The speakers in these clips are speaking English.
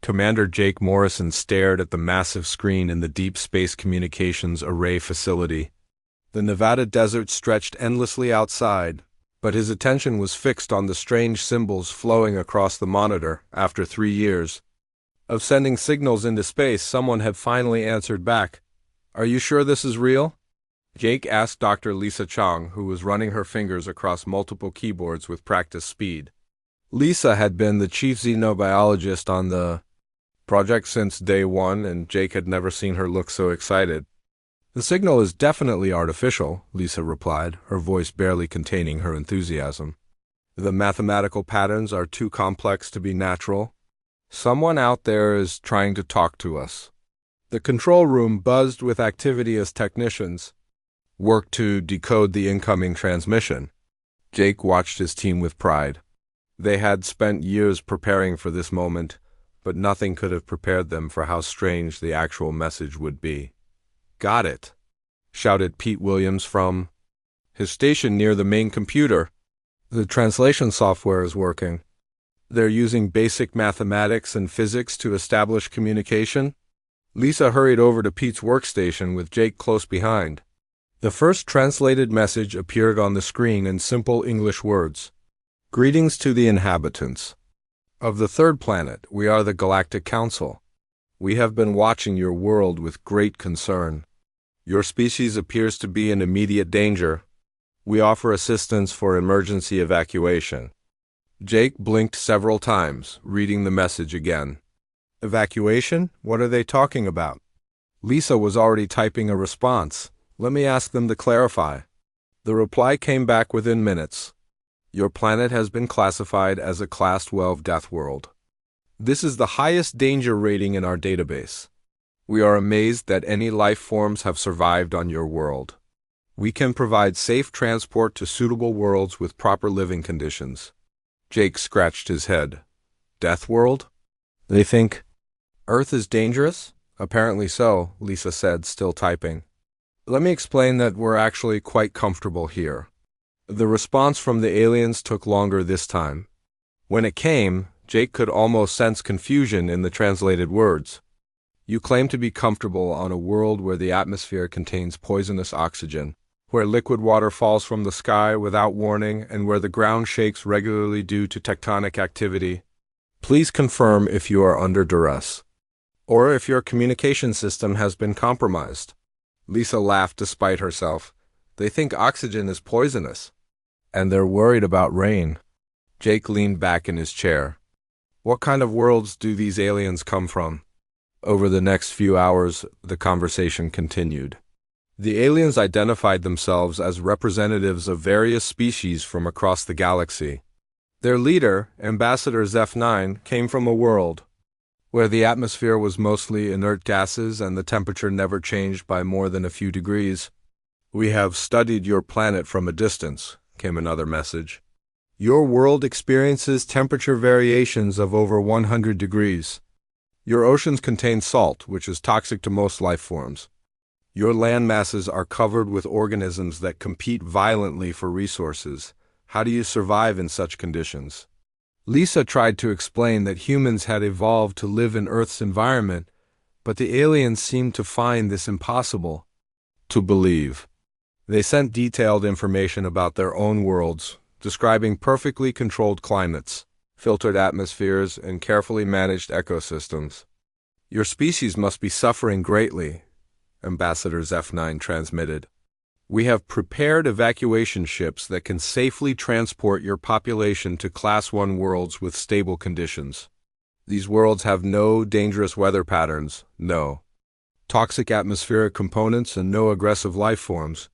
Commander Jake Morrison stared at the massive screen in the Deep Space Communications Array facility. The Nevada desert stretched endlessly outside, but his attention was fixed on the strange symbols flowing across the monitor. After 3 years of sending signals into space, someone had finally answered back. "Are you sure this is real?" Jake asked Dr. Lisa Chang, who was running her fingers across multiple keyboards with practice speed. Lisa had been the chief xenobiologist on the project since day one, and Jake had never seen her look so excited. "The signal is definitely artificial," Lisa replied, her voice barely containing her enthusiasm. "The mathematical patterns are too complex to be natural. Someone out there is trying to talk to us." The control room buzzed with activity as technicians worked to decode the incoming transmission. Jake watched his team with pride. They had spent years preparing for this moment, but nothing could have prepared them for how strange the actual message would be. "Got it," shouted Pete Williams from his station near the main computer. "The translation software is working. They're using basic mathematics and physics to establish communication." Lisa hurried over to Pete's workstation with Jake close behind. The first translated message appeared on the screen in simple English words. "Greetings to the inhabitants of the third planet. We are the Galactic Council. We have been watching your world with great concern. Your species appears to be in immediate danger. We offer assistance for emergency evacuation." Jake blinked several times, reading the message again. "Evacuation? What are they talking about?" Lisa was already typing a response. "Let me ask them to clarify." The reply came back within minutes. "Your planet has been classified as a Class 12 Deathworld. This is the highest danger rating in our database. We are amazed that any life forms have survived on your world. We can provide safe transport to suitable worlds with proper living conditions." Jake scratched his head. "Deathworld? They think Earth is dangerous?" "Apparently so," Lisa said, still typing. "Let me explain that we're actually quite comfortable here." The response from the aliens took longer this time. When it came, Jake could almost sense confusion in the translated words. "You claim to be comfortable on a world where the atmosphere contains poisonous oxygen, where liquid water falls from the sky without warning, and where the ground shakes regularly due to tectonic activity. Please confirm if you are under duress, or if your communication system has been compromised." Lisa laughed despite herself. "They think oxygen is poisonous, and they're worried about rain." Jake leaned back in his chair. "What kind of worlds do these aliens come from?" Over the next few hours, the conversation continued. The aliens identified themselves as representatives of various species from across the galaxy. Their leader, Ambassador Zeph-9, came from a world where the atmosphere was mostly inert gases and the temperature never changed by more than a few degrees. "We have studied your planet from a distance," came another message. "Your world experiences temperature variations of over 100 degrees. Your oceans contain salt, which is toxic to most life forms. Your land masses are covered with organisms that compete violently for resources. How do you survive in such conditions?" Lisa tried to explain that humans had evolved to live in Earth's environment, but the aliens seemed to find this impossible to believe. They sent detailed information about their own worlds, describing perfectly controlled climates, filtered atmospheres, and carefully managed ecosystems. "Your species must be suffering greatly," Ambassador Zeph-9 transmitted. "We have prepared evacuation ships that can safely transport your population to Class 1 worlds with stable conditions. These worlds have no dangerous weather patterns, no toxic atmospheric components, and no aggressive life forms."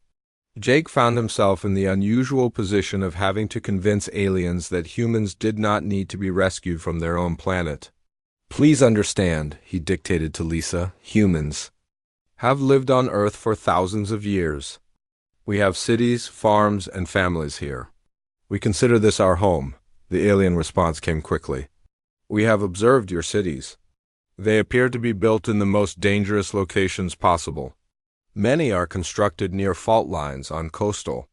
Jake found himself in the unusual position of having to convince aliens that humans did not need to be rescued from their own planet. "Please understand," he dictated to Lisa, "humans have lived on Earth for thousands of years. We have cities, farms, and families here. We consider this our home." The alien response came quickly. "We have observed your cities. They appear to be built in the most dangerous locations possible. Many are constructed near fault lines on coastal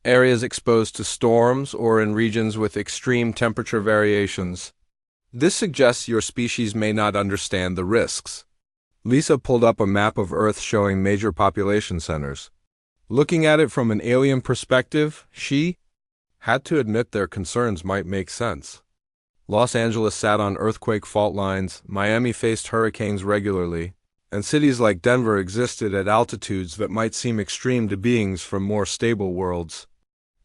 areas exposed to storms or in regions with extreme temperature variations. This suggests your species may not understand the risks. Lisa pulled up a map of Earth showing major population centers. Looking at it from an alien perspective, she had to admit their concerns might make sense. Los Angeles sat on earthquake fault lines, Miami faced hurricanes regularly, and cities like Denver existed at altitudes that might seem extreme to beings from more stable worlds.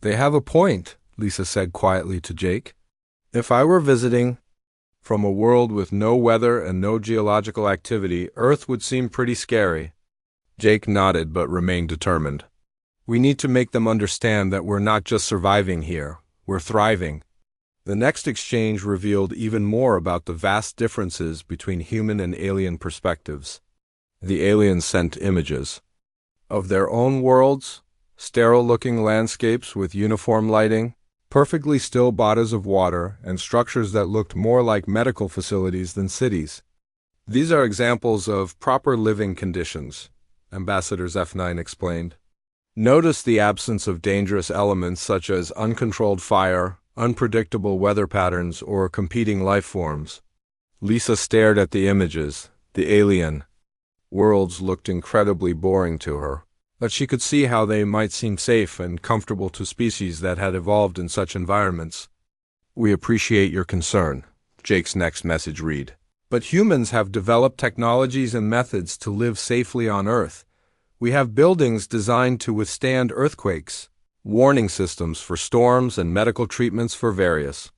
They have a point, Lisa said quietly to Jake. If I were visiting from a world with no weather and no geological activity, Earth would seem pretty scary. Jake nodded but remained determined. We need to make them understand that we're not just surviving here, we're thriving. The next exchange revealed even more about the vast differences between human and alien perspectives. The aliens sent images of their own worlds, sterile-looking landscapes with uniform lighting, perfectly still bodies of water, and structures that looked more like medical facilities than cities. These are examples of proper living conditions, Ambassador F9 explained. Notice the absence of dangerous elements such as uncontrolled fire, unpredictable weather patterns, or competing life forms. Lisa stared at the images. The alien worlds looked incredibly boring to her, but she could see how they might seem safe and comfortable to species that had evolved in such environments. We appreciate your concern, Jake's next message read. But humans have developed technologies and methods to live safely on Earth. We have buildings designed to withstand earthquakes, warning systems for storms, and medical treatments for various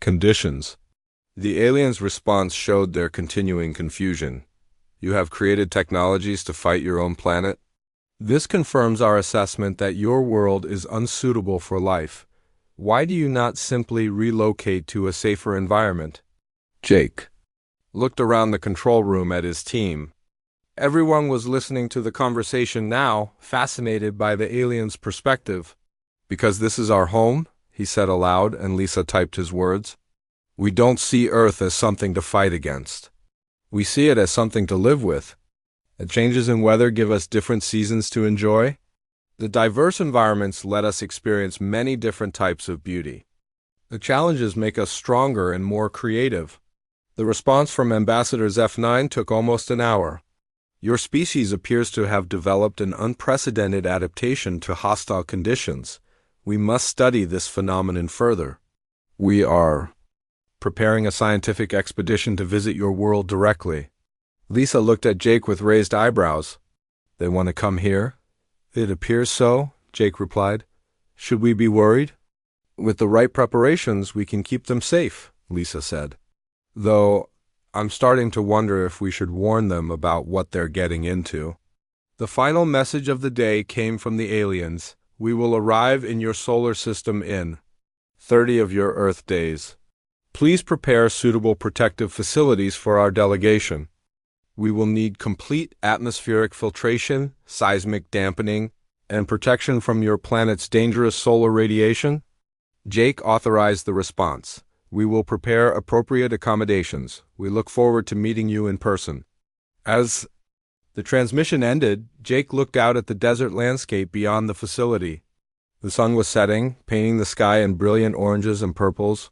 conditions. The aliens' response showed their continuing confusion. You have created technologies to fight your own planet? This confirms our assessment that your world is unsuitable for life. Why do you not simply relocate to a safer environment? Jake looked around the control room at his team. Everyone was listening to the conversation now, fascinated by the aliens' perspective. Because this is our home, he said aloud, and Lisa typed his words. We don't see Earth as something to fight against. We see it as something to live with. The changes in weather give us different seasons to enjoy. The diverse environments let us experience many different types of beauty. The challenges make us stronger and more creative. The response from Ambassadors F9 took almost an hour. Your species appears to have developed an unprecedented adaptation to hostile conditions. We must study this phenomenon further. We are preparing a scientific expedition to visit your world directly. Lisa looked at Jake with raised eyebrows. They want to come here? It appears so, Jake replied. Should we be worried? With the right preparations, we can keep them safe, Lisa said. Though, I'm starting to wonder if we should warn them about what they're getting into. The final message of the day came from the aliens. We will arrive in your solar system in 30 of your Earth days. Please prepare suitable protective facilities for our delegation. We will need complete atmospheric filtration, seismic dampening, and protection from your planet's dangerous solar radiation. Jake authorized the response. We will prepare appropriate accommodations. We look forward to meeting you in person. As the transmission ended, Jake looked out at the desert landscape beyond the facility. The sun was setting, painting the sky in brilliant oranges and purples.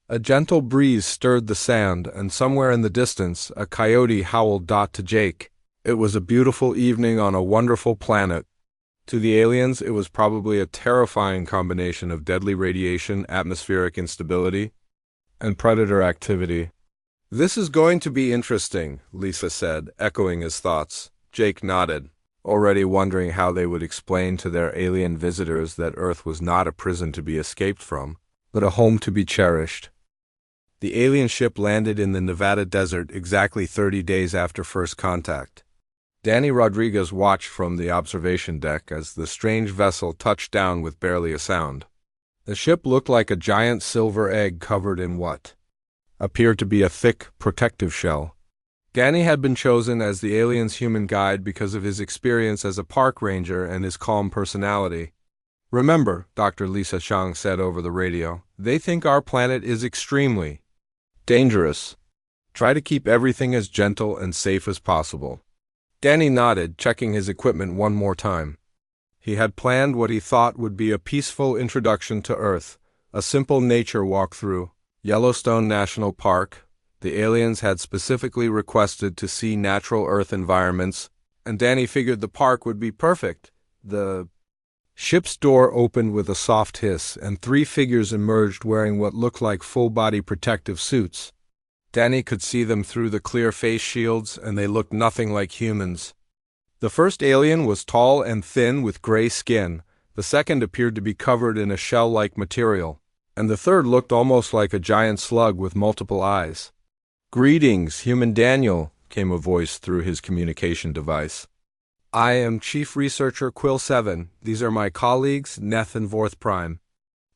A gentle breeze stirred the sand, and somewhere in the distance, a coyote howled. To Jake, it was a beautiful evening on a wonderful planet. To the aliens, it was probably a terrifying combination of deadly radiation, atmospheric instability, and predator activity. This is going to be interesting, Lisa said, echoing his thoughts. Jake nodded, already wondering how they would explain to their alien visitors that Earth was not a prison to be escaped from, but a home to be cherished. The alien ship landed in the Nevada desert exactly 30 days after first contact. Danny Rodriguez watched from the observation deck as the strange vessel touched down with barely a sound. The ship looked like a giant silver egg covered in what appeared to be a thick, protective shell. Danny had been chosen as the alien's human guide because of his experience as a park ranger and his calm personality. Remember, Dr. Lisa Chang said over the radio, they think our planet is extremely dangerous. Try to keep everything as gentle and safe as possible. Danny nodded, checking his equipment one more time. He had planned what he thought would be a peaceful introduction to Earth, a simple nature walkthrough, Yellowstone National Park, The aliens had specifically requested to see natural Earth environments, and Danny figured the park would be perfect. The ship's door opened with a soft hiss, and 3 figures emerged wearing what looked like full-body protective suits. Danny could see them through the clear face shields, and they looked nothing like humans. The first alien was tall and thin with gray skin. The second appeared to be covered in a shell-like material, and the third looked almost like a giant slug with multiple eyes. "Greetings, Human Daniel," came a voice through his communication device. "I am Chief Researcher Quill 7. These are my colleagues, Neth and Vorth Prime.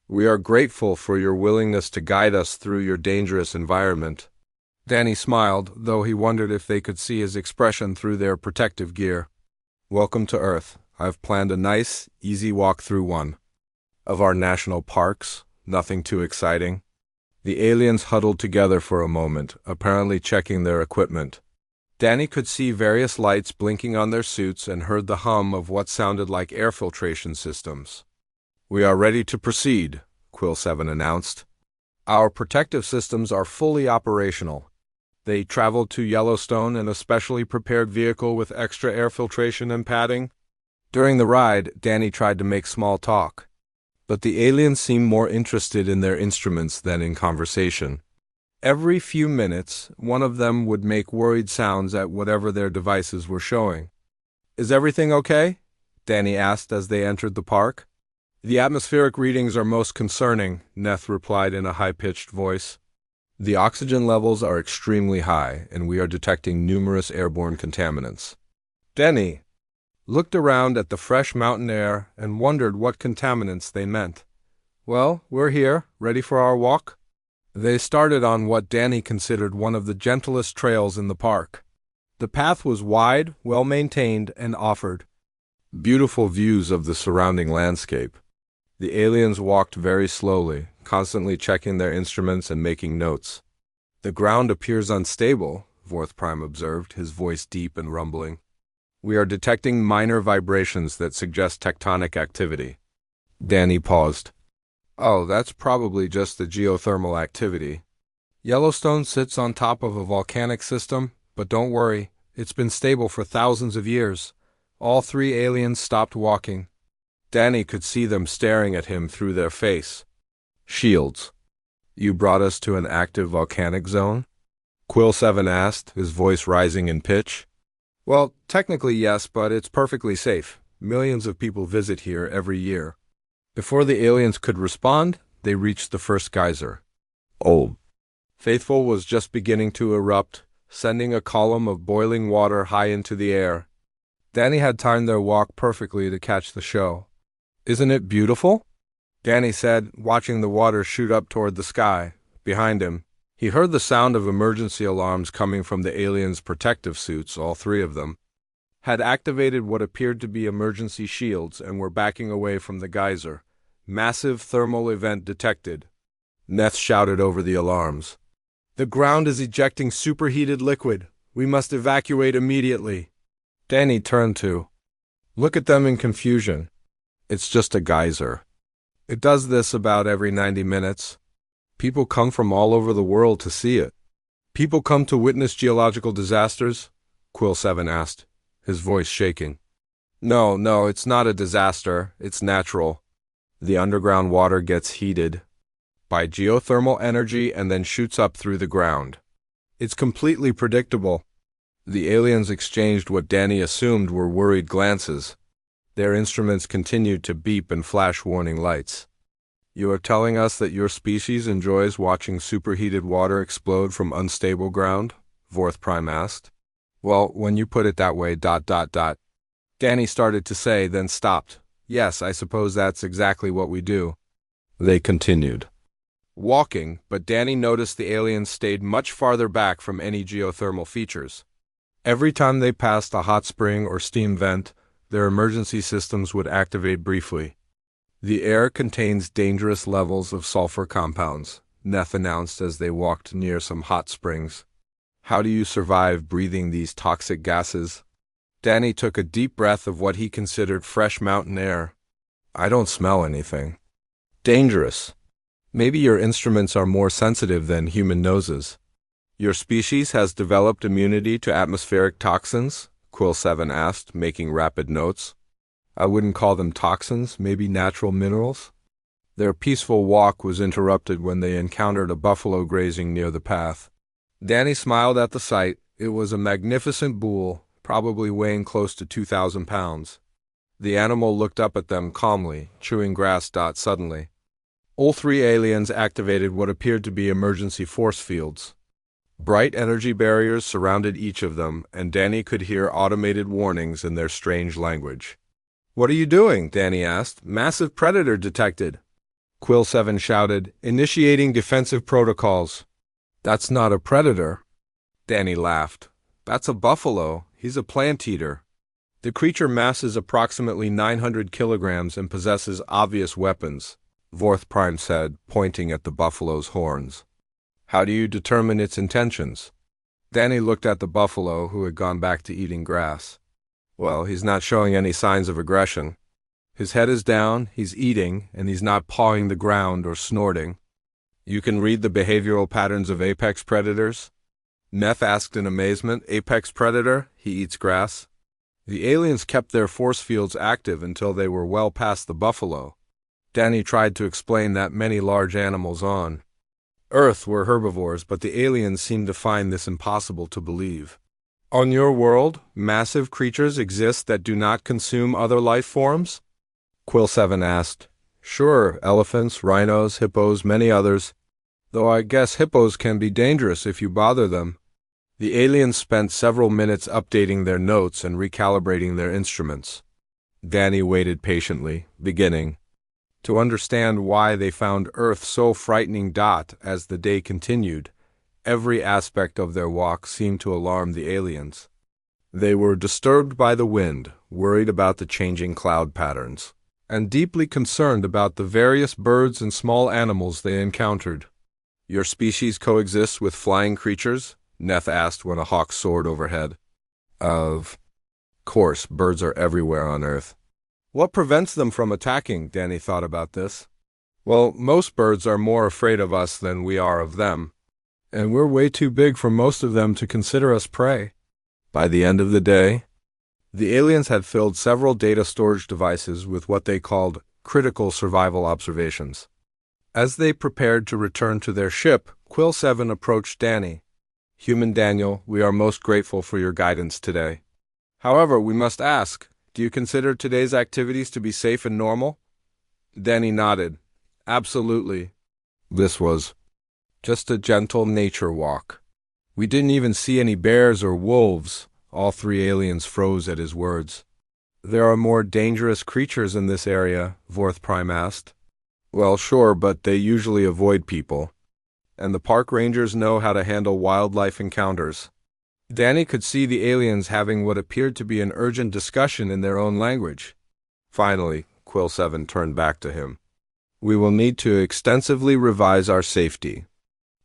We are grateful for your willingness to guide us through your dangerous environment." Danny smiled, though he wondered if they could see his expression through their protective gear. "Welcome to Earth. I've planned a nice, easy walk through one of our national parks. Nothing too exciting." The aliens huddled together for a moment, apparently checking their equipment. Danny could see various lights blinking on their suits and heard the hum of what sounded like air filtration systems. "We are ready to proceed," Quill 7 announced. "Our protective systems are fully operational." They traveled to Yellowstone in a specially prepared vehicle with extra air filtration and padding. During the ride, Danny tried to make small talk, but the aliens seemed more interested in their instruments than in conversation. Every few minutes, one of them would make worried sounds at whatever their devices were showing. "Is everything okay?" Danny asked as they entered the park. "The atmospheric readings are most concerning," Neth replied in a high-pitched voice. "The oxygen levels are extremely high, and we are detecting numerous airborne contaminants." Danny looked around at the fresh mountain air and wondered what contaminants they meant. "Well, we're here, ready for our walk." They started on what Danny considered one of the gentlest trails in the park. The path was wide, well-maintained, and offered beautiful views of the surrounding landscape. The aliens walked very slowly, constantly checking their instruments and making notes. "The ground appears unstable," Vorth Prime observed, his voice deep and rumbling. "We are detecting minor vibrations that suggest tectonic activity." Danny paused. "Oh, that's probably just the geothermal activity. Yellowstone sits on top of a volcanic system, but don't worry, it's been stable for thousands of years." All 3 aliens stopped walking. Danny could see them staring at him through their face shields. "You brought us to an active volcanic zone?" Quill 7 asked, his voice rising in pitch. "Well, technically yes, but it's perfectly safe. Millions of people visit here every year." Before the aliens could respond, they reached the first geyser. Old Faithful was just beginning to erupt, sending a column of boiling water high into the air. Danny had timed their walk perfectly to catch the show. "Isn't it beautiful?" Danny said, watching the water shoot up toward the sky. Behind him, he heard the sound of emergency alarms coming from the aliens' protective suits. All 3 of them had activated what appeared to be emergency shields and were backing away from the geyser. "Massive thermal event detected," Neth shouted over the alarms. "The ground is ejecting superheated liquid. We must evacuate immediately." Danny turned to look at them in confusion. "It's just a geyser. It does this about every 90 minutes. People come from all over the world to see it." "People come to witness geological disasters?" Quill 7 asked, his voice shaking. No, it's not a disaster. It's natural. The underground water gets heated by geothermal energy and then shoots up through the ground. It's completely predictable." The aliens exchanged what Danny assumed were worried glances. Their instruments continued to beep and flash warning lights. "You are telling us that your species enjoys watching superheated water explode from unstable ground?" Vorth Prime asked. "Well, when you put it that way, ... Danny started to say, then stopped. "Yes, I suppose that's exactly what we do." They continued walking, but Danny noticed the aliens stayed much farther back from any geothermal features. Every time they passed a hot spring or steam vent, their emergency systems would activate briefly. "The air contains dangerous levels of sulfur compounds," Neth announced as they walked near some hot springs. "How do you survive breathing these toxic gases?" Danny took a deep breath of what he considered fresh mountain air. "I don't smell anything." "Dangerous. Maybe your instruments are more sensitive than human noses." Your species has developed immunity to atmospheric toxins? Quill 7 asked, making rapid notes. I wouldn't call them toxins, maybe natural minerals. Their peaceful walk was interrupted when they encountered a buffalo grazing near the path. Danny smiled at the sight. It was a magnificent bull, probably weighing close to 2,000 pounds. The animal looked up at them calmly, chewing grass. Suddenly, all three aliens activated what appeared to be emergency force fields. Bright energy barriers surrounded each of them, and Danny could hear automated warnings in their strange language. "What are you doing?" Danny asked. "Massive predator detected." Quill 7 shouted, "Initiating defensive protocols." "That's not a predator." Danny laughed. "That's a buffalo. He's a plant eater. The creature masses approximately 900 kilograms and possesses obvious weapons," Vorth Prime said, pointing at the buffalo's horns. "How do you determine its intentions?" Danny looked at the buffalo, who had gone back to eating grass. "Well, he's not showing any signs of aggression. His head is down, he's eating, and he's not pawing the ground or snorting." "You can read the behavioral patterns of apex predators?" Meth asked in amazement. "Apex predator? He eats grass?" The aliens kept their force fields active until they were well past the buffalo. Danny tried to explain that many large animals on Earth were herbivores, but the aliens seemed to find this impossible to believe. "On your world, massive creatures exist that do not consume other life forms?" Quill 7 asked. "Sure, elephants, rhinos, hippos, many others. Though I guess hippos can be dangerous if you bother them." The aliens spent several minutes updating their notes and recalibrating their instruments. Danny waited patiently, beginning to understand why they found Earth so frightening. As the day continued, every aspect of their walk seemed to alarm the aliens. They were disturbed by the wind, worried about the changing cloud patterns, and deeply concerned about the various birds and small animals they encountered. "Your species coexists with flying creatures?" Neth asked when a hawk soared overhead. Of course, birds are everywhere on Earth. "What prevents them from attacking?" Danny thought about this. "Well, most birds are more afraid of us than we are of them, and we're way too big for most of them to consider us prey." By the end of the day, the aliens had filled several data storage devices with what they called critical survival observations. As they prepared to return to their ship, Quill 7 approached Danny. "Human Daniel, we are most grateful for your guidance today. However, we must ask, do you consider today's activities to be safe and normal?" Danny nodded. "Absolutely. This was just a gentle nature walk. We didn't even see any bears or wolves." All three aliens froze at his words. "There are more dangerous creatures in this area?" Vorth Prime asked. "Well, sure, but they usually avoid people. And the park rangers know how to handle wildlife encounters." Danny could see the aliens having what appeared to be an urgent discussion in their own language. Finally, Quill 7 turned back to him. "We will need to extensively revise our safety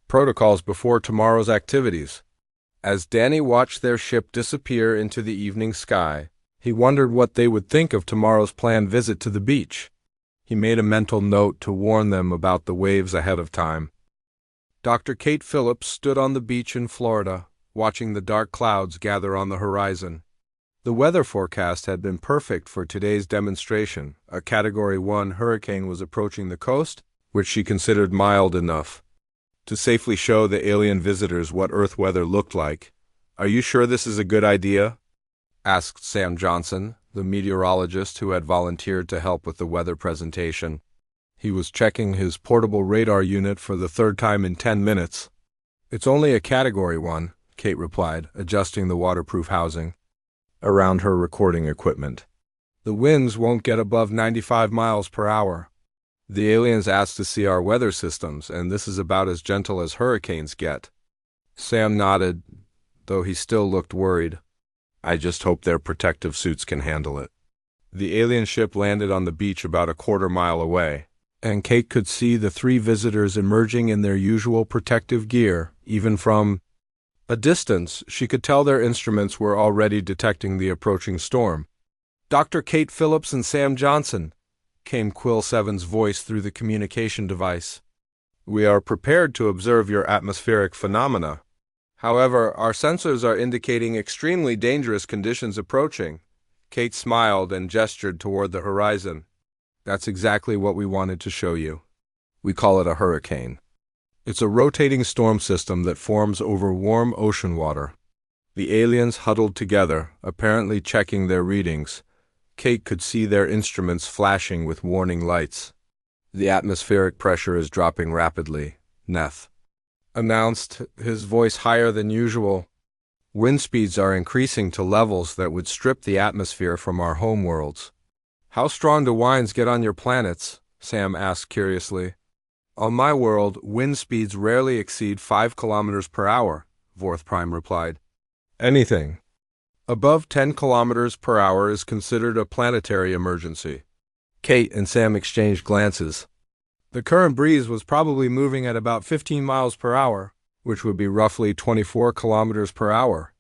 protocols before tomorrow's activities." As Danny watched their ship disappear into the evening sky, he wondered what they would think of tomorrow's planned visit to the beach. He made a mental note to warn them about the waves ahead of time. Dr. Kate Phillips stood on the beach in Florida, watching the dark clouds gather on the horizon. The weather forecast had been perfect for today's demonstration. A Category 1 hurricane was approaching the coast, which she considered mild enough to safely show the alien visitors what Earth weather looked like. "Are you sure this is a good idea?" asked Sam Johnson, the meteorologist who had volunteered to help with the weather presentation. He was checking his portable radar unit for the third time in 10 minutes. "It's only a Category 1, Kate replied, adjusting the waterproof housing around her recording equipment. "The winds won't get above 95 miles per hour. The aliens asked to see our weather systems, and this is about as gentle as hurricanes get." Sam nodded, though he still looked worried. "I just hope their protective suits can handle it." The alien ship landed on the beach about a quarter-mile away, and Kate could see the three visitors emerging in their usual protective gear. Even from a distance, she could tell their instruments were already detecting the approaching storm. "Dr. Kate Phillips and Sam Johnson," came Quill 7's voice through the communication device. "We are prepared to observe your atmospheric phenomena." However, our sensors are indicating extremely dangerous conditions approaching. Kate smiled and gestured toward the horizon. That's exactly what we wanted to show you. We call it a hurricane. It's a rotating storm system that forms over warm ocean water. The aliens huddled together, apparently checking their readings. Kate could see their instruments flashing with warning lights. The atmospheric pressure is dropping rapidly, Neth announced, his voice higher than usual. Wind speeds are increasing to levels that would strip the atmosphere from our homeworlds. How strong do winds get on your planets? Sam asked curiously. On my world, wind speeds rarely exceed 5 kilometers per hour, Vorth Prime replied. Anything above 10 kilometers per hour is considered a planetary emergency. Kate and Sam exchanged glances. The current breeze was probably moving at about 15 miles per hour, which would be roughly 24 kilometers per hour.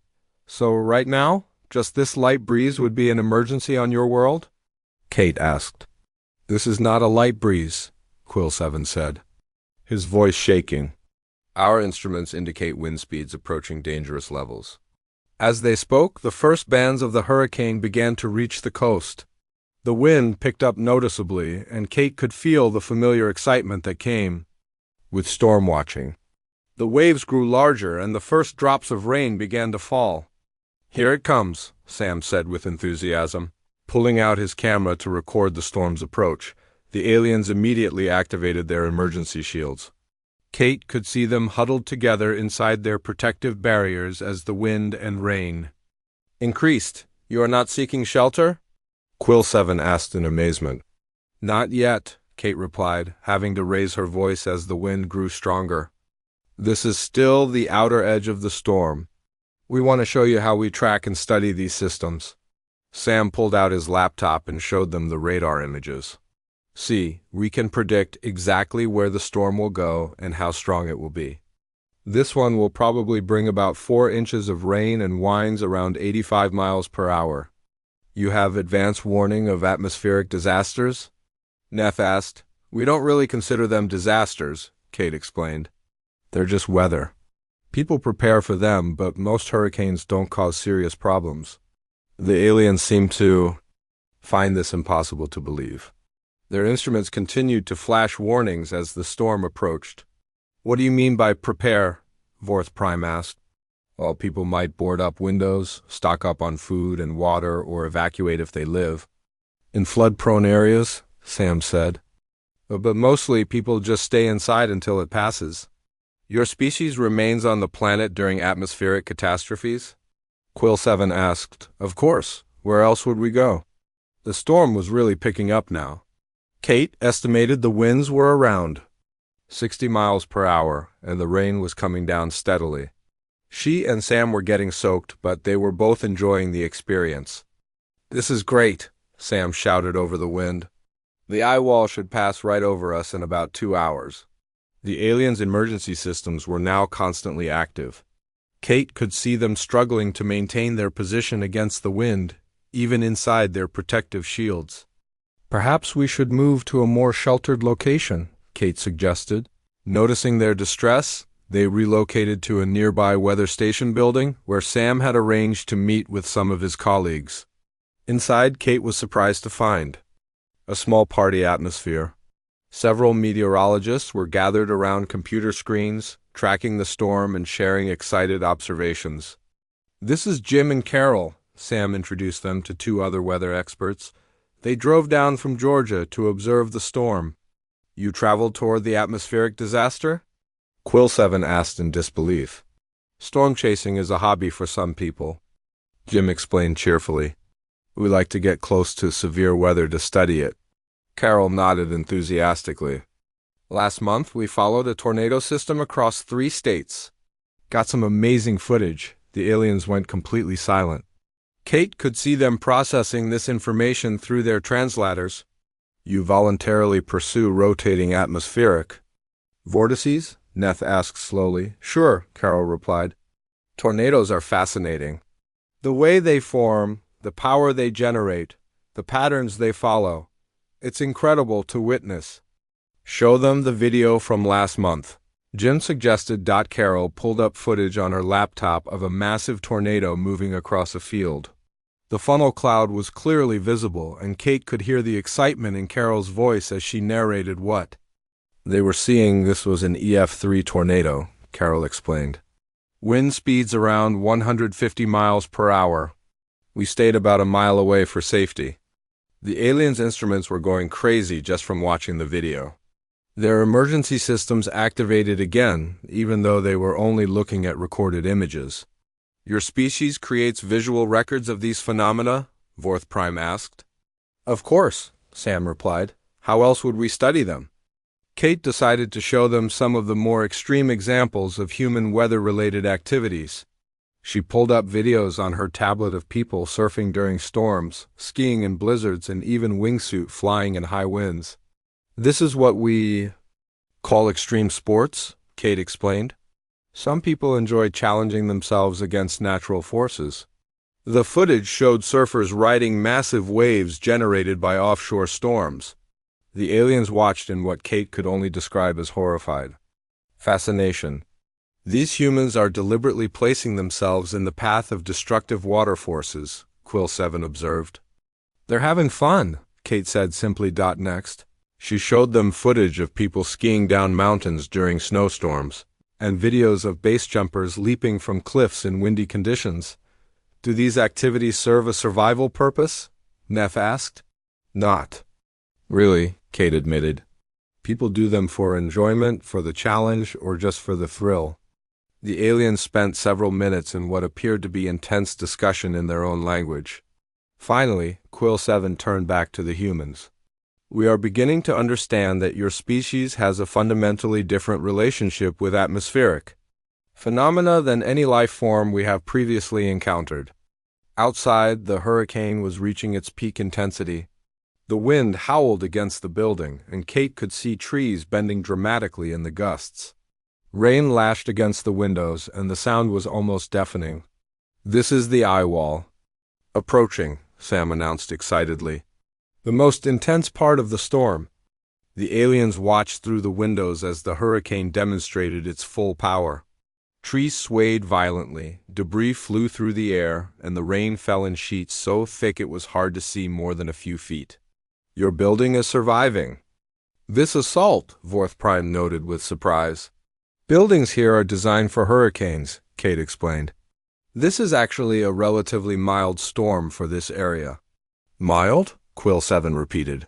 So right now, just this light breeze would be an emergency on your world? Kate asked. This is not a light breeze, Quill 7 said, his voice shaking. Our instruments indicate wind speeds approaching dangerous levels. As they spoke, the first bands of the hurricane began to reach the coast. The wind picked up noticeably, and Kate could feel the familiar excitement that came with storm watching. The waves grew larger, and the first drops of rain began to fall. Here it comes, Sam said with enthusiasm. Pulling out his camera to record the storm's approach, the aliens immediately activated their emergency shields. Kate could see them huddled together inside their protective barriers as the wind and rain increased. You are not seeking shelter? Quill 7 asked in amazement. Not yet, Kate replied, having to raise her voice as the wind grew stronger. This is still the outer edge of the storm. We want to show you how we track and study these systems. Sam pulled out his laptop and showed them the radar images. See, we can predict exactly where the storm will go and how strong it will be. This one will probably bring about 4 inches of rain and winds around 85 miles per hour. You have advance warning of atmospheric disasters? Neff asked. We don't really consider them disasters, Kate explained. They're just weather. People prepare for them, but most hurricanes don't cause serious problems. The aliens seem to find this impossible to believe. Their instruments continued to flash warnings as the storm approached. What do you mean by prepare? Vorth Prime asked. Well, people might board up windows, stock up on food and water, or evacuate if they live in flood-prone areas, Sam said. But mostly people just stay inside until it passes. Your species remains on the planet during atmospheric catastrophes? Quill 7 asked. Of course. Where else would we go? The storm was really picking up now. Kate estimated the winds were around 60 miles per hour, and the rain was coming down steadily. She and Sam were getting soaked, but they were both enjoying the experience. This is great, Sam shouted over the wind. The eye wall should pass right over us in about 2 hours. The aliens' emergency systems were now constantly active. Kate could see them struggling to maintain their position against the wind, even inside their protective shields. Perhaps we should move to a more sheltered location, Kate suggested. Noticing their distress, they relocated to a nearby weather station building where Sam had arranged to meet with some of his colleagues. Inside, Kate was surprised to find a small party atmosphere. Several meteorologists were gathered around computer screens, tracking the storm and sharing excited observations. This is Jim and Carol, Sam introduced them to 2 other weather experts. They drove down from Georgia to observe the storm. You traveled toward the atmospheric disaster? Quill 7 asked in disbelief. Storm chasing is a hobby for some people, Jim explained cheerfully. We like to get close to severe weather to study it. Carol nodded enthusiastically. Last month, we followed a tornado system across 3 states. Got some amazing footage. The aliens went completely silent. Kate could see them processing this information through their translators. You voluntarily pursue rotating atmospheric vortices? Neth asked slowly. Sure, Carol replied. Tornadoes are fascinating. The way they form, the power they generate, the patterns they follow. It's incredible to witness. Show them the video from last month, Jim suggested. Carol pulled up footage on her laptop of a massive tornado moving across a field. The funnel cloud was clearly visible, and Kate could hear the excitement in Carol's voice as she narrated what they were seeing. This was an EF3 tornado, Carol explained. Wind speeds around 150 miles per hour. We stayed about a mile away for safety. The aliens' instruments were going crazy just from watching the video. Their emergency systems activated again, even though they were only looking at recorded images. Your species creates visual records of these phenomena? Vorth Prime asked. Of course, Sam replied. How else would we study them? Kate decided to show them some of the more extreme examples of human weather-related activities. She pulled up videos on her tablet of people surfing during storms, skiing in blizzards, and even wingsuit flying in high winds. This is what we call extreme sports, Kate explained. Some people enjoy challenging themselves against natural forces. The footage showed surfers riding massive waves generated by offshore storms. The aliens watched in what Kate could only describe as horrified fascination. These humans are deliberately placing themselves in the path of destructive water forces, Quill 7 observed. They're having fun, Kate said simply. Next, she showed them footage of people skiing down mountains during snowstorms, and videos of base jumpers leaping from cliffs in windy conditions. Do these activities serve a survival purpose? Neff asked. Not really, Kate admitted. People do them for enjoyment, for the challenge, or just for the thrill. The aliens spent several minutes in what appeared to be intense discussion in their own language. Finally, Quill 7 turned back to the humans. We are beginning to understand that your species has a fundamentally different relationship with atmospheric phenomena than any life form we have previously encountered. Outside, the hurricane was reaching its peak intensity. The wind howled against the building, and Kate could see trees bending dramatically in the gusts. Rain lashed against the windows, and the sound was almost deafening. This is the eye wall. Approaching, Sam announced excitedly. The most intense part of the storm. The aliens watched through the windows as the hurricane demonstrated its full power. Trees swayed violently, debris flew through the air, and the rain fell in sheets so thick it was hard to see more than a few feet. Your building is surviving. This assault, Vorth Prime noted with surprise. Buildings here are designed for hurricanes, Kate explained. This is actually a relatively mild storm for this area. Mild? Quill 7 repeated.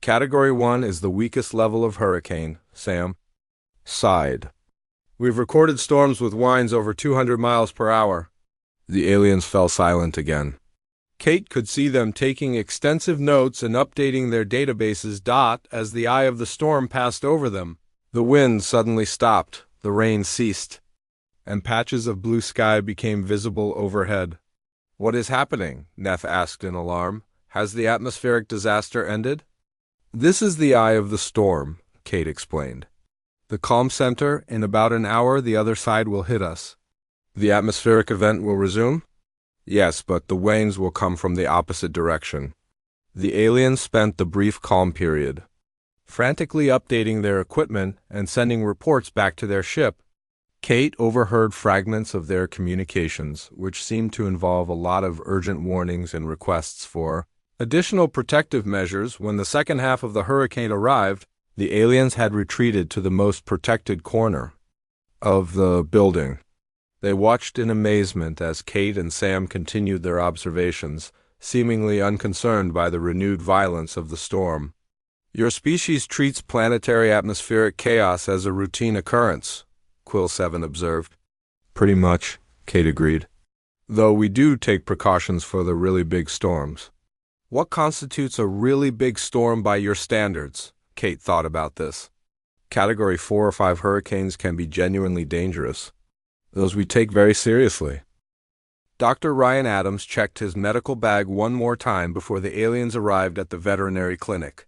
Category 1 is the weakest level of hurricane, Sam sighed. We've recorded storms with winds over 200 miles per hour. The aliens fell silent again. Kate could see them taking extensive notes and updating their databases. As the eye of the storm passed over them, the wind suddenly stopped, the rain ceased, and patches of blue sky became visible overhead. What is happening? Neff asked in alarm. Has the atmospheric disaster ended? This is the eye of the storm, Kate explained. The calm center, in about an hour the other side will hit us. The atmospheric event will resume? Yes, but the waves will come from the opposite direction. The aliens spent the brief calm period frantically updating their equipment and sending reports back to their ship. Kate overheard fragments of their communications, which seemed to involve a lot of urgent warnings and requests for additional protective measures. When the second half of the hurricane arrived, the aliens had retreated to the most protected corner of the building. They watched in amazement as Kate and Sam continued their observations, seemingly unconcerned by the renewed violence of the storm. Your species treats planetary atmospheric chaos as a routine occurrence, Quill 7 observed. Pretty much, Kate agreed. Though we do take precautions for the really big storms. What constitutes a really big storm by your standards? Kate thought about this. Category 4 or 5 hurricanes can be genuinely dangerous. Those we take very seriously. Dr. Ryan Adams checked his medical bag one more time before the aliens arrived at the veterinary clinic.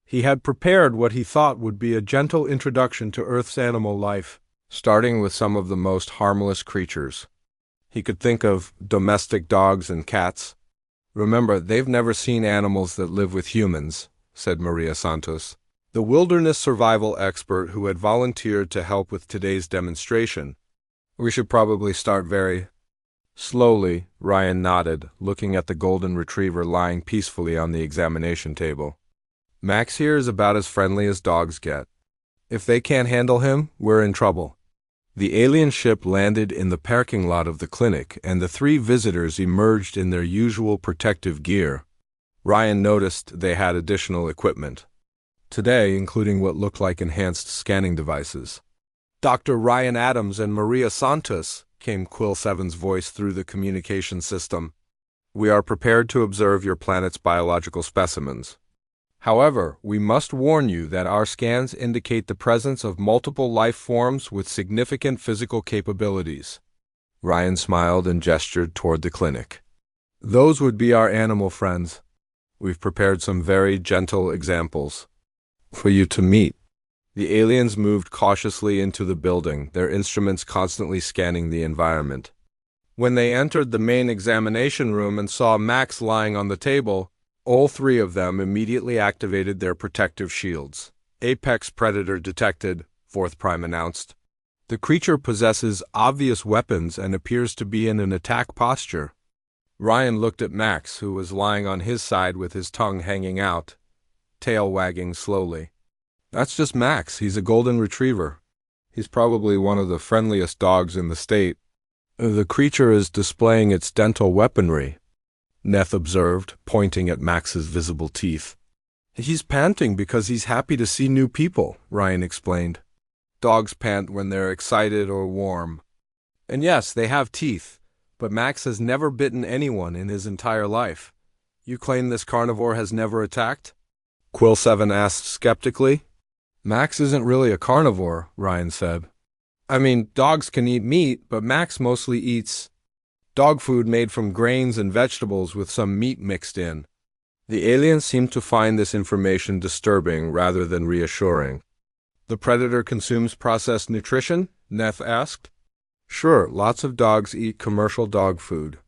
He had prepared what he thought would be a gentle introduction to Earth's animal life, starting with some of the most harmless creatures. He could think of domestic dogs and cats. Remember, they've never seen animals that live with humans, said Maria Santos. The wilderness survival expert who had volunteered to help with today's demonstration. We should probably start very slowly, Ryan nodded, looking at the golden retriever lying peacefully on the examination table. Max here is about as friendly as dogs get. If they can't handle him, we're in trouble. The alien ship landed in the parking lot of the clinic, and the three visitors emerged in their usual protective gear. Ryan noticed they had additional equipment. Today, including what looked like enhanced scanning devices. Dr. Ryan Adams and Maria Santos, came Quill 7's voice through the communication system. We are prepared to observe your planet's biological specimens. However, we must warn you that our scans indicate the presence of multiple life forms with significant physical capabilities. Ryan smiled and gestured toward the clinic. Those would be our animal friends. We've prepared some very gentle examples for you to meet. The aliens moved cautiously into the building, their instruments constantly scanning the environment. When they entered the main examination room and saw Max lying on the table, all three of them immediately activated their protective shields. Apex predator detected, Fourth Prime announced. The creature possesses obvious weapons and appears to be in an attack posture. Ryan looked at Max, who was lying on his side with his tongue hanging out, tail wagging slowly. That's just Max. He's a golden retriever. He's probably one of the friendliest dogs in the state. The creature is displaying its dental weaponry, Neth observed, pointing at Max's visible teeth. He's panting because he's happy to see new people, Ryan explained. Dogs pant when they're excited or warm. And yes, they have teeth, but Max has never bitten anyone in his entire life. You claim this carnivore has never attacked? Quill 7 asked skeptically. Max isn't really a carnivore, Ryan said. I mean, dogs can eat meat, but Max mostly eats dog food made from grains and vegetables with some meat mixed in. The aliens seemed to find this information disturbing rather than reassuring. The predator consumes processed nutrition? Neth asked. Sure, lots of dogs eat commercial dog food.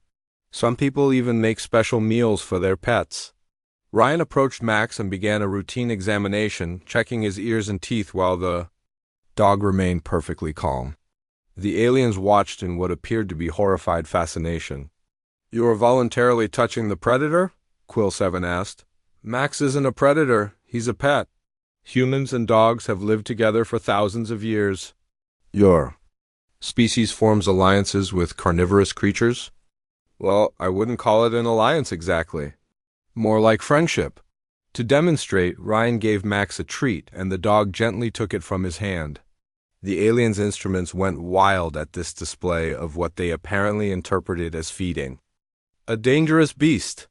Some people even make special meals for their pets. Ryan approached Max and began a routine examination, checking his ears and teeth while the dog remained perfectly calm. The aliens watched in what appeared to be horrified fascination. You are voluntarily touching the predator? Quill 7 asked. Max isn't a predator, he's a pet. Humans and dogs have lived together for thousands of years. Your species forms alliances with carnivorous creatures? Well, I wouldn't call it an alliance exactly. More like friendship. To demonstrate, Ryan gave Max a treat, and the dog gently took it from his hand. The aliens' instruments went wild at this display of what they apparently interpreted as feeding. A dangerous beast.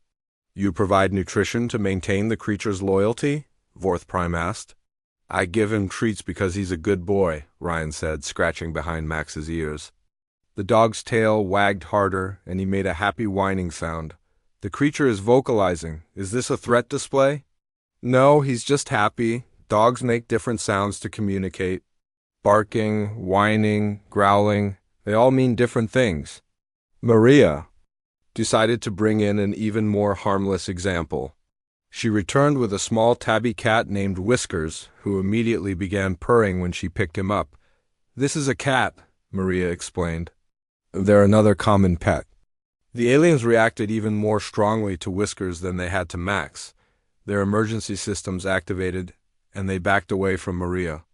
You provide nutrition to maintain the creature's loyalty? Vorth Prime asked. I give him treats because he's a good boy, Ryan said, scratching behind Max's ears. The dog's tail wagged harder, and he made a happy whining sound. The creature is vocalizing. Is this a threat display? No, he's just happy. Dogs make different sounds to communicate. Barking, whining, growling, they all mean different things. Maria decided to bring in an even more harmless example. She returned with a small tabby cat named Whiskers, who immediately began purring when she picked him up. This is a cat, Maria explained. They're another common pet. The aliens reacted even more strongly to Whiskers than they had to Max. Their emergency systems activated, and they backed away from Maria.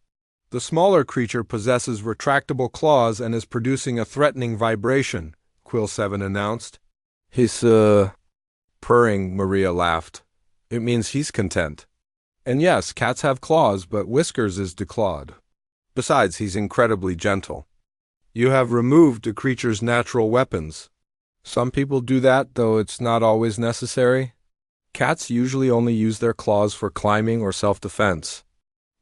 The smaller creature possesses retractable claws and is producing a threatening vibration, Quill 7 announced. He's, purring, Maria laughed. It means he's content. And yes, cats have claws, but Whiskers is declawed. Besides, he's incredibly gentle. You have removed the creature's natural weapons. Some people do that, though it's not always necessary. Cats usually only use their claws for climbing or self-defense.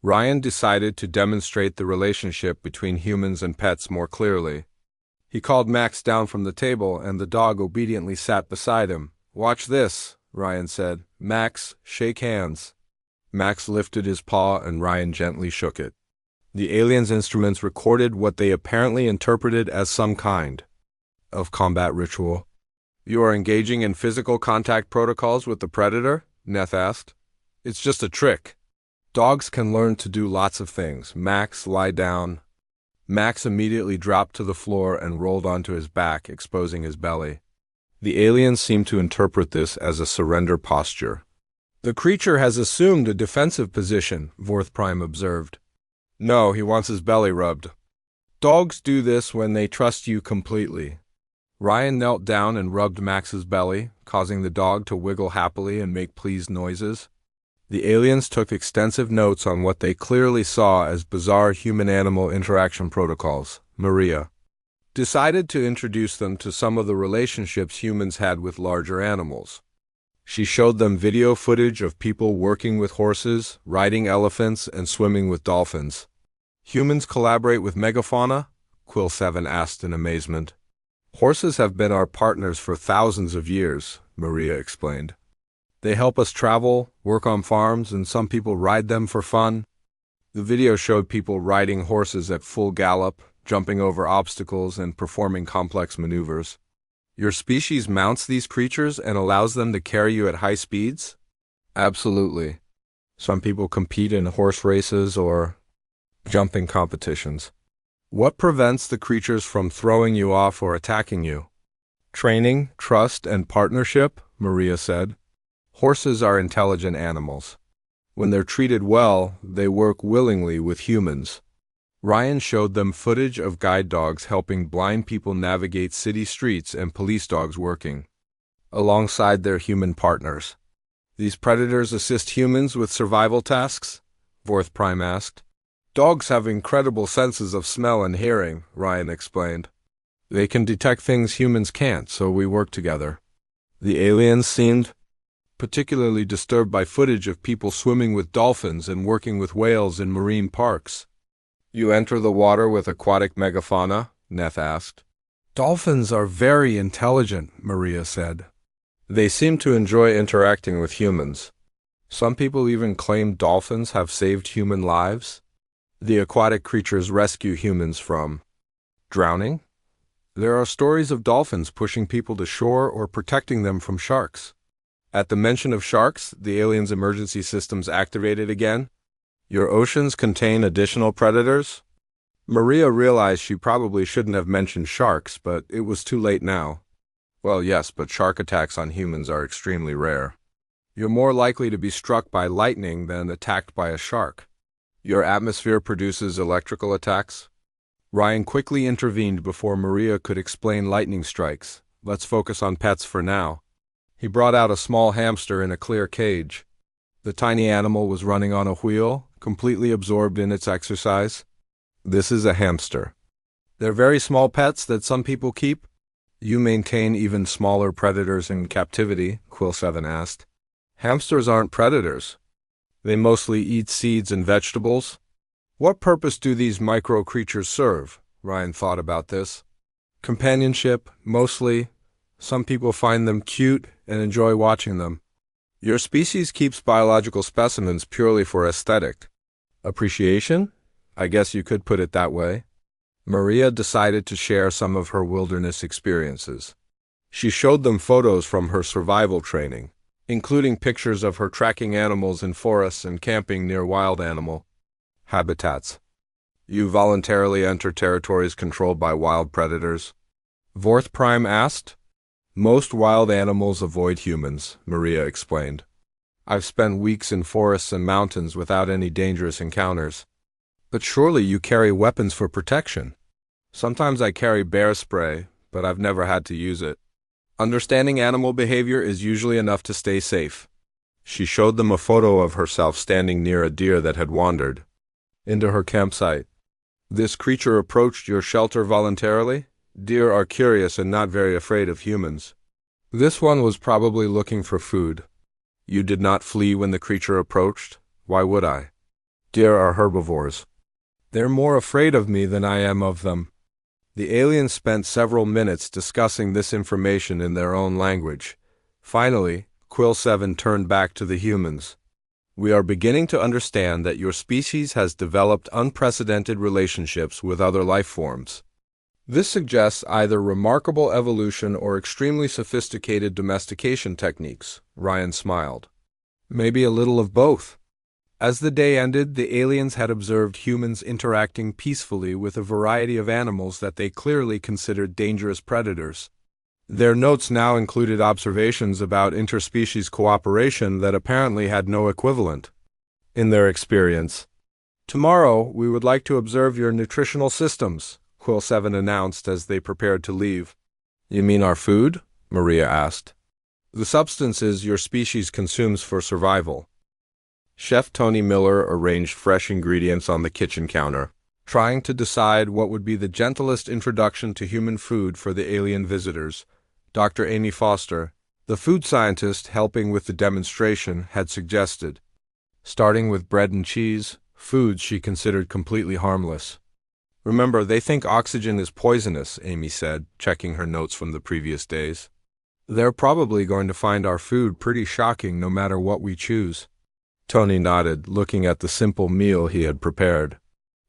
Ryan decided to demonstrate the relationship between humans and pets more clearly. He called Max down from the table, and the dog obediently sat beside him. Watch this, Ryan said. Max, shake hands. Max lifted his paw, and Ryan gently shook it. The aliens' instruments recorded what they apparently interpreted as some kind of combat ritual. You are engaging in physical contact protocols with the predator? Neth asked. It's just a trick. Dogs can learn to do lots of things. Max, lie down. Max immediately dropped to the floor and rolled onto his back, exposing his belly. The aliens seem to interpret this as a surrender posture. The creature has assumed a defensive position, Vorth Prime observed. No, he wants his belly rubbed. Dogs do this when they trust you completely. Ryan knelt down and rubbed Max's belly, causing the dog to wiggle happily and make pleased noises. The aliens took extensive notes on what they clearly saw as bizarre human-animal interaction protocols. Maria decided to introduce them to some of the relationships humans had with larger animals. She showed them video footage of people working with horses, riding elephants, and swimming with dolphins. Humans collaborate with megafauna? Quill 7 asked in amazement. Horses have been our partners for thousands of years, Maria explained. They help us travel, work on farms, and some people ride them for fun. The video showed people riding horses at full gallop, jumping over obstacles, and performing complex maneuvers. Your species mounts these creatures and allows them to carry you at high speeds? Absolutely. Some people compete in horse races or jumping competitions. What prevents the creatures from throwing you off or attacking you? Training, trust, and partnership, Maria said. Horses are intelligent animals. When they're treated well, they work willingly with humans. Ryan showed them footage of guide dogs helping blind people navigate city streets and police dogs working alongside their human partners. These predators assist humans with survival tasks? Vorth Prime asked. Dogs have incredible senses of smell and hearing, Ryan explained. They can detect things humans can't, so we work together. The aliens seemed particularly disturbed by footage of people swimming with dolphins and working with whales in marine parks. You enter the water with aquatic megafauna? Neth asked. Dolphins are very intelligent, Maria said. They seem to enjoy interacting with humans. Some people even claim dolphins have saved human lives. The aquatic creatures rescue humans from drowning. There are stories of dolphins pushing people to shore or protecting them from sharks. At the mention of sharks, the aliens' emergency systems activated again. Your oceans contain additional predators? Maria realized she probably shouldn't have mentioned sharks, but it was too late now. Well, yes, but shark attacks on humans are extremely rare. You're more likely to be struck by lightning than attacked by a shark. Your atmosphere produces electrical attacks? Ryan quickly intervened before Maria could explain lightning strikes. Let's focus on pets for now. He brought out a small hamster in a clear cage. The tiny animal was running on a wheel, completely absorbed in its exercise. This is a hamster. They're very small pets that some people keep? You maintain even smaller predators in captivity, Quill 7 asked. Hamsters aren't predators. They mostly eat seeds and vegetables. What purpose do these micro creatures serve? Ryan thought about this. Companionship, mostly. Some people find them cute and enjoy watching them. Your species keeps biological specimens purely for aesthetic appreciation? I guess you could put it that way. Maria decided to share some of her wilderness experiences. She showed them photos from her survival training, including pictures of her tracking animals in forests and camping near wild animal habitats. You voluntarily enter territories controlled by wild predators? Vorth Prime asked. Most wild animals avoid humans, Maria explained. I've spent weeks in forests and mountains without any dangerous encounters. But surely you carry weapons for protection. Sometimes I carry bear spray, but I've never had to use it. Understanding animal behavior is usually enough to stay safe. She showed them a photo of herself standing near a deer that had wandered into her campsite. This creature approached your shelter voluntarily? Deer are curious and not very afraid of humans. This one was probably looking for food. You did not flee when the creature approached? Why would I? Deer are herbivores. They're more afraid of me than I am of them. The aliens spent several minutes discussing this information in their own language. Finally, Quill 7 turned back to the humans. We are beginning to understand that your species has developed unprecedented relationships with other life forms. This suggests either remarkable evolution or extremely sophisticated domestication techniques, Ryan smiled. Maybe a little of both. As the day ended, the aliens had observed humans interacting peacefully with a variety of animals that they clearly considered dangerous predators. Their notes now included observations about interspecies cooperation that apparently had no equivalent in their experience. "Tomorrow, we would like to observe your nutritional systems," Quill 7 announced as they prepared to leave. "You mean our food?" Maria asked. "The substances your species consumes for survival." Chef Tony Miller arranged fresh ingredients on the kitchen counter, trying to decide what would be the gentlest introduction to human food for the alien visitors. Dr. Amy Foster, the food scientist helping with the demonstration, had suggested, starting with bread and cheese, foods she considered completely harmless. "Remember, they think oxygen is poisonous," Amy said, checking her notes from the previous days. "They're probably going to find our food pretty shocking no matter what we choose." Tony nodded, looking at the simple meal he had prepared.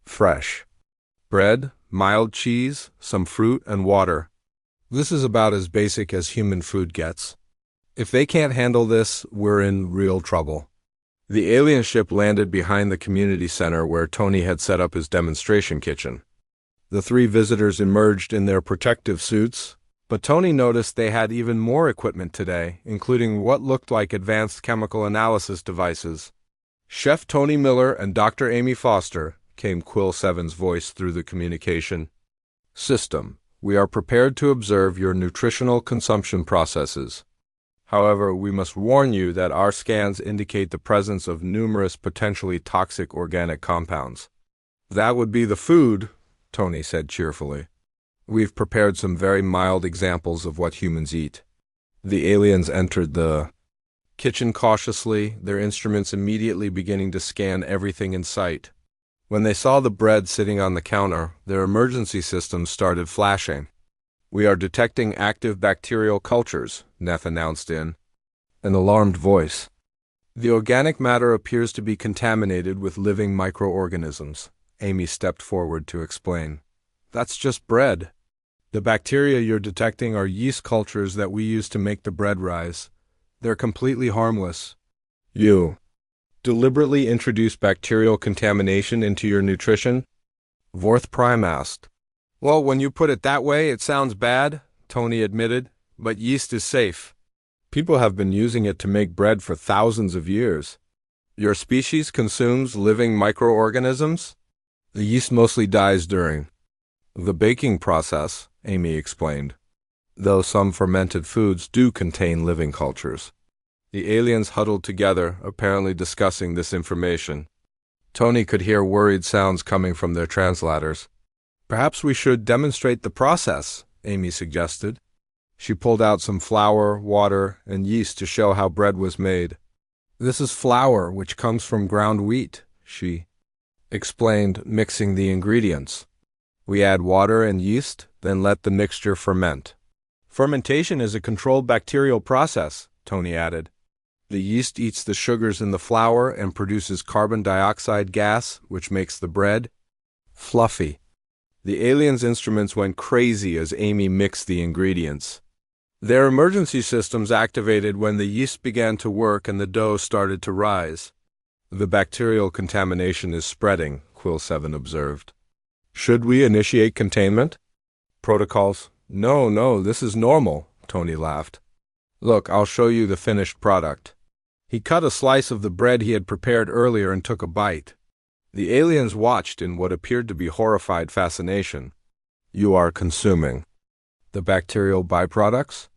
Fresh bread, mild cheese, some fruit, and water. This is about as basic as human food gets. If they can't handle this, we're in real trouble. The alien ship landed behind the community center where Tony had set up his demonstration kitchen. The three visitors emerged in their protective suits, but Tony noticed they had even more equipment today, including what looked like advanced chemical analysis devices. "Chef Tony Miller and Dr. Amy Foster," came Quill 7's voice through the communication system. "We are prepared to observe your nutritional consumption processes. However, we must warn you that our scans indicate the presence of numerous potentially toxic organic compounds." "That would be the food," Tony said cheerfully. "We've prepared some very mild examples of what humans eat." The aliens entered the kitchen cautiously, their instruments immediately beginning to scan everything in sight. When they saw the bread sitting on the counter, their emergency systems started flashing. "We are detecting active bacterial cultures," Neff announced in an alarmed voice. "The organic matter appears to be contaminated with living microorganisms," Amy stepped forward to explain. "That's just bread. The bacteria you're detecting are yeast cultures that we use to make the bread rise. They're completely harmless." "You deliberately introduce bacterial contamination into your nutrition?" Vorth Prime asked. "Well, when you put it that way, it sounds bad," Tony admitted, "but yeast is safe. People have been using it to make bread for thousands of years." "Your species consumes living microorganisms?" "The yeast mostly dies during the baking process," Amy explained, "though some fermented foods do contain living cultures." The aliens huddled together, apparently discussing this information. Tony could hear worried sounds coming from their translators. "Perhaps we should demonstrate the process," Amy suggested. She pulled out some flour, water, and yeast to show how bread was made. "This is flour, which comes from ground wheat," she explained, mixing the ingredients. "We add water and yeast, then let the mixture ferment." "Fermentation is a controlled bacterial process," Tony added. "The yeast eats the sugars in the flour and produces carbon dioxide gas, which makes the bread fluffy." The aliens' instruments went crazy as Amy mixed the ingredients. Their emergency systems activated when the yeast began to work and the dough started to rise. "The bacterial contamination is spreading," Quill 7 observed. "Should we initiate containment?" "Protocols? No, this is normal," Tony laughed. "Look, I'll show you the finished product." He cut a slice of the bread he had prepared earlier and took a bite. The aliens watched in what appeared to be horrified fascination. "You are consuming the bacterial byproducts?"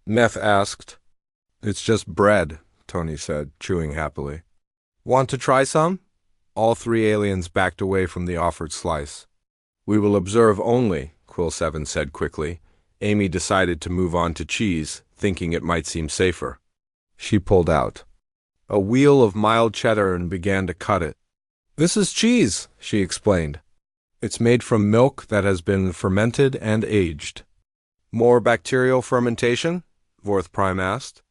Neff asked. "It's just bread," Tony said, chewing happily. "Want to try some?" All three aliens backed away from the offered slice. "We will observe only," Quill 7 said quickly. Amy decided to move on to cheese, thinking it might seem safer. She pulled out a wheel of mild cheddar and began to cut it. "This is cheese," she explained. "It's made from milk that has been fermented and aged." "More bacterial fermentation?" Vorth Prime asked.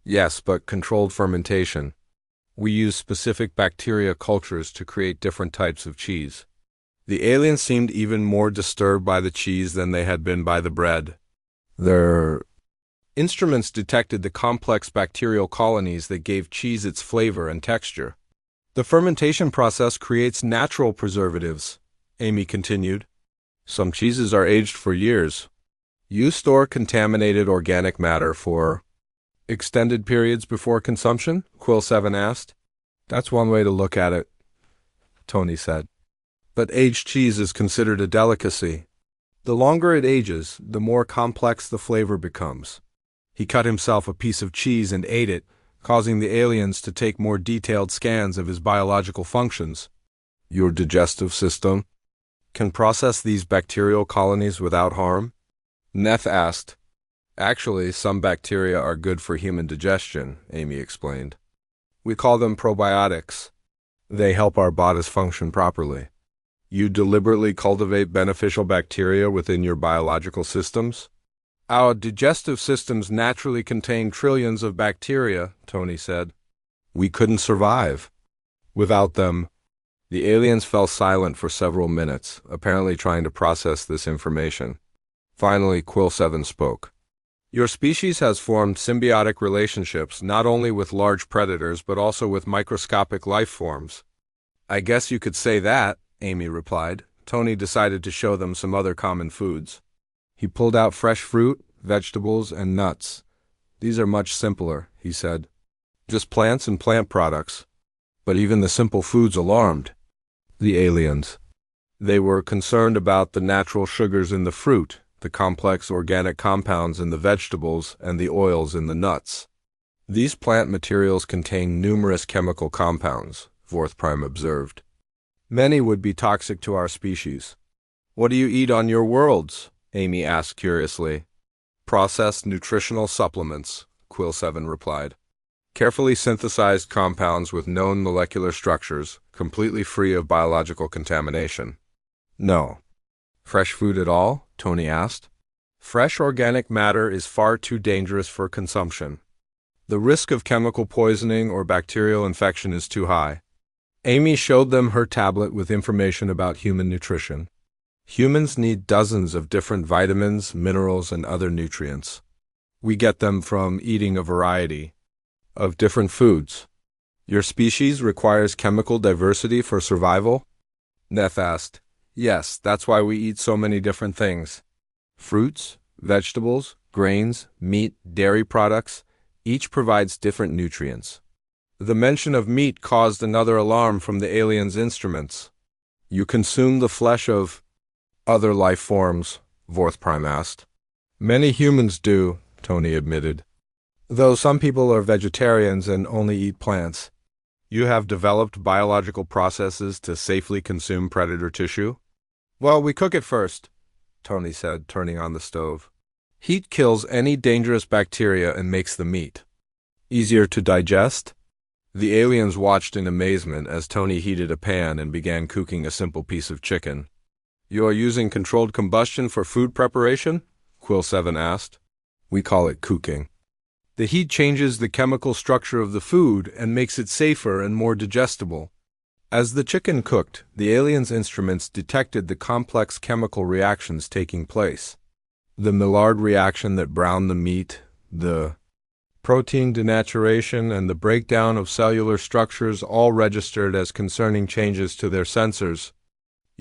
"Yes, but controlled fermentation. We use specific bacteria cultures to create different types of cheese." The aliens seemed even more disturbed by the cheese than they had been by the bread. Their instruments detected the complex bacterial colonies that gave cheese its flavor and texture. The fermentation process creates natural preservatives, Amy continued. Some cheeses are aged for years. You store contaminated organic matter for extended periods before consumption? Quill 7 asked. That's one way to look at it, Tony said. But aged cheese is considered a delicacy. The longer it ages, the more complex the flavor becomes. He cut himself a piece of cheese and ate it, causing the aliens to take more detailed scans of his biological functions. Your digestive system can process these bacterial colonies without harm? Neth asked. Actually, some bacteria are good for human digestion, Amy explained. We call them probiotics. They help our bodies function properly. You deliberately cultivate beneficial bacteria within your biological systems? Our digestive systems naturally contain trillions of bacteria, Tony said. We couldn't survive without them. The aliens fell silent for several minutes, apparently trying to process this information. Finally, Quill 7 spoke. Your species has formed symbiotic relationships not only with large predators but also with microscopic life forms. I guess you could say that, Amy replied. Tony decided to show them some other common foods. He pulled out fresh fruit, vegetables, and nuts. These are much simpler, he said. Just plants and plant products. But even the simple foods alarmed the aliens. They were concerned about the natural sugars in the fruit, the complex organic compounds in the vegetables, and the oils in the nuts. These plant materials contain numerous chemical compounds, Vorth Prime observed. Many would be toxic to our species. What do you eat on your worlds? Amy asked curiously. Processed nutritional supplements, Quill 7 replied. Carefully synthesized compounds with known molecular structures, completely free of biological contamination. No. Fresh food at all? Tony asked. Fresh organic matter is far too dangerous for consumption. The risk of chemical poisoning or bacterial infection is too high. Amy showed them her tablet with information about human nutrition. Humans need dozens of different vitamins, minerals, and other nutrients. We get them from eating a variety of different foods. Your species requires chemical diversity for survival? Neth asked. Yes, that's why we eat so many different things. Fruits, vegetables, grains, meat, dairy products, each provides different nutrients. The mention of meat caused another alarm from the aliens' instruments. You consume the flesh of other life forms, Vorth Prime asked. Many humans do, Tony admitted. Though some people are vegetarians and only eat plants. You have developed biological processes to safely consume predator tissue? Well, we cook it first, Tony said, turning on the stove. Heat kills any dangerous bacteria and makes the meat easier to digest. The aliens watched in amazement as Tony heated a pan and began cooking a simple piece of chicken. You are using controlled combustion for food preparation? Quill 7 asked. We call it cooking. The heat changes the chemical structure of the food and makes it safer and more digestible. As the chicken cooked, the aliens' instruments detected the complex chemical reactions taking place. The Maillard reaction that browned the meat, the protein denaturation, and the breakdown of cellular structures all registered as concerning changes to their sensors.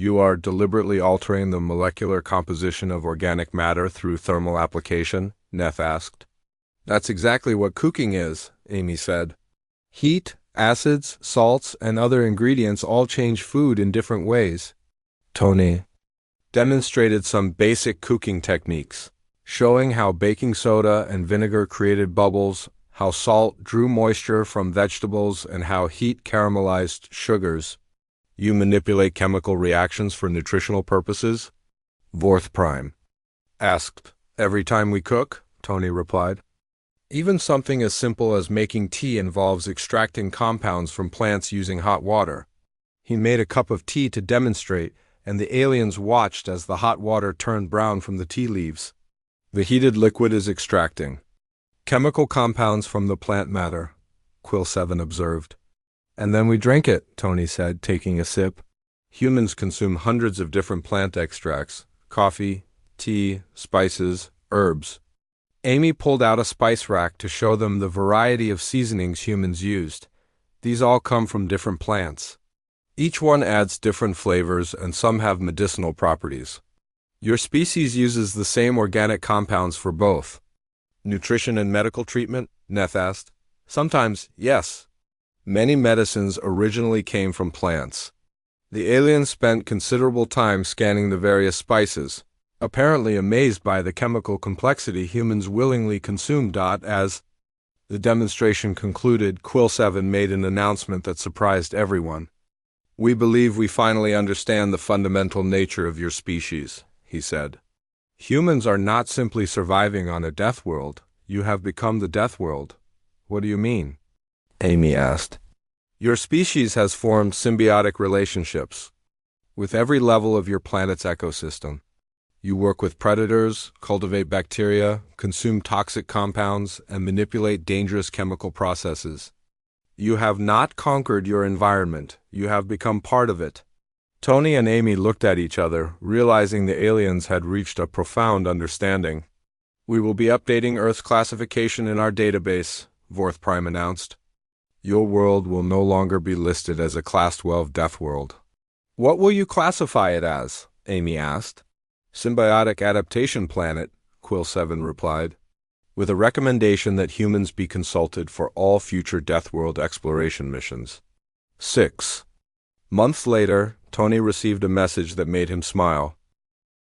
You are deliberately altering the molecular composition of organic matter through thermal application? Neth asked. That's exactly what cooking is, Amy said. Heat, acids, salts, and other ingredients all change food in different ways. Tony demonstrated some basic cooking techniques, showing how baking soda and vinegar created bubbles, how salt drew moisture from vegetables, and how heat caramelized sugars. You manipulate chemical reactions for nutritional purposes? Vorth Prime asked. Every time we cook? Tony replied. Even something as simple as making tea involves extracting compounds from plants using hot water. He made a cup of tea to demonstrate, and the aliens watched as the hot water turned brown from the tea leaves. The heated liquid is extracting chemical compounds from the plant matter, Quill 7 observed. And then we drink it, Tony said, taking a sip. Humans consume hundreds of different plant extracts, coffee, tea, spices, herbs. Amy pulled out a spice rack to show them the variety of seasonings humans used. These all come from different plants. Each one adds different flavors and some have medicinal properties. Your species uses the same organic compounds for both. Nutrition and medical treatment? Neth asked. Sometimes, yes. Many medicines originally came from plants. The aliens spent considerable time scanning the various spices, apparently amazed by the chemical complexity humans willingly consumed. As the demonstration concluded, Quill 7 made an announcement that surprised everyone. We believe we finally understand the fundamental nature of your species, he said. Humans are not simply surviving on a death world. You have become the death world. What do you mean? Amy asked. Your species has formed symbiotic relationships with every level of your planet's ecosystem. You work with predators, cultivate bacteria, consume toxic compounds, and manipulate dangerous chemical processes. You have not conquered your environment. You have become part of it. Tony and Amy looked at each other, realizing the aliens had reached a profound understanding. We will be updating Earth's classification in our database, Vorth Prime announced. Your world will no longer be listed as a Class 12 death world. What will you classify it as? Amy asked. Symbiotic Adaptation Planet, Quill 7 replied, with a recommendation that humans be consulted for all future death world exploration missions. 6. Months later, Tony received a message that made him smile.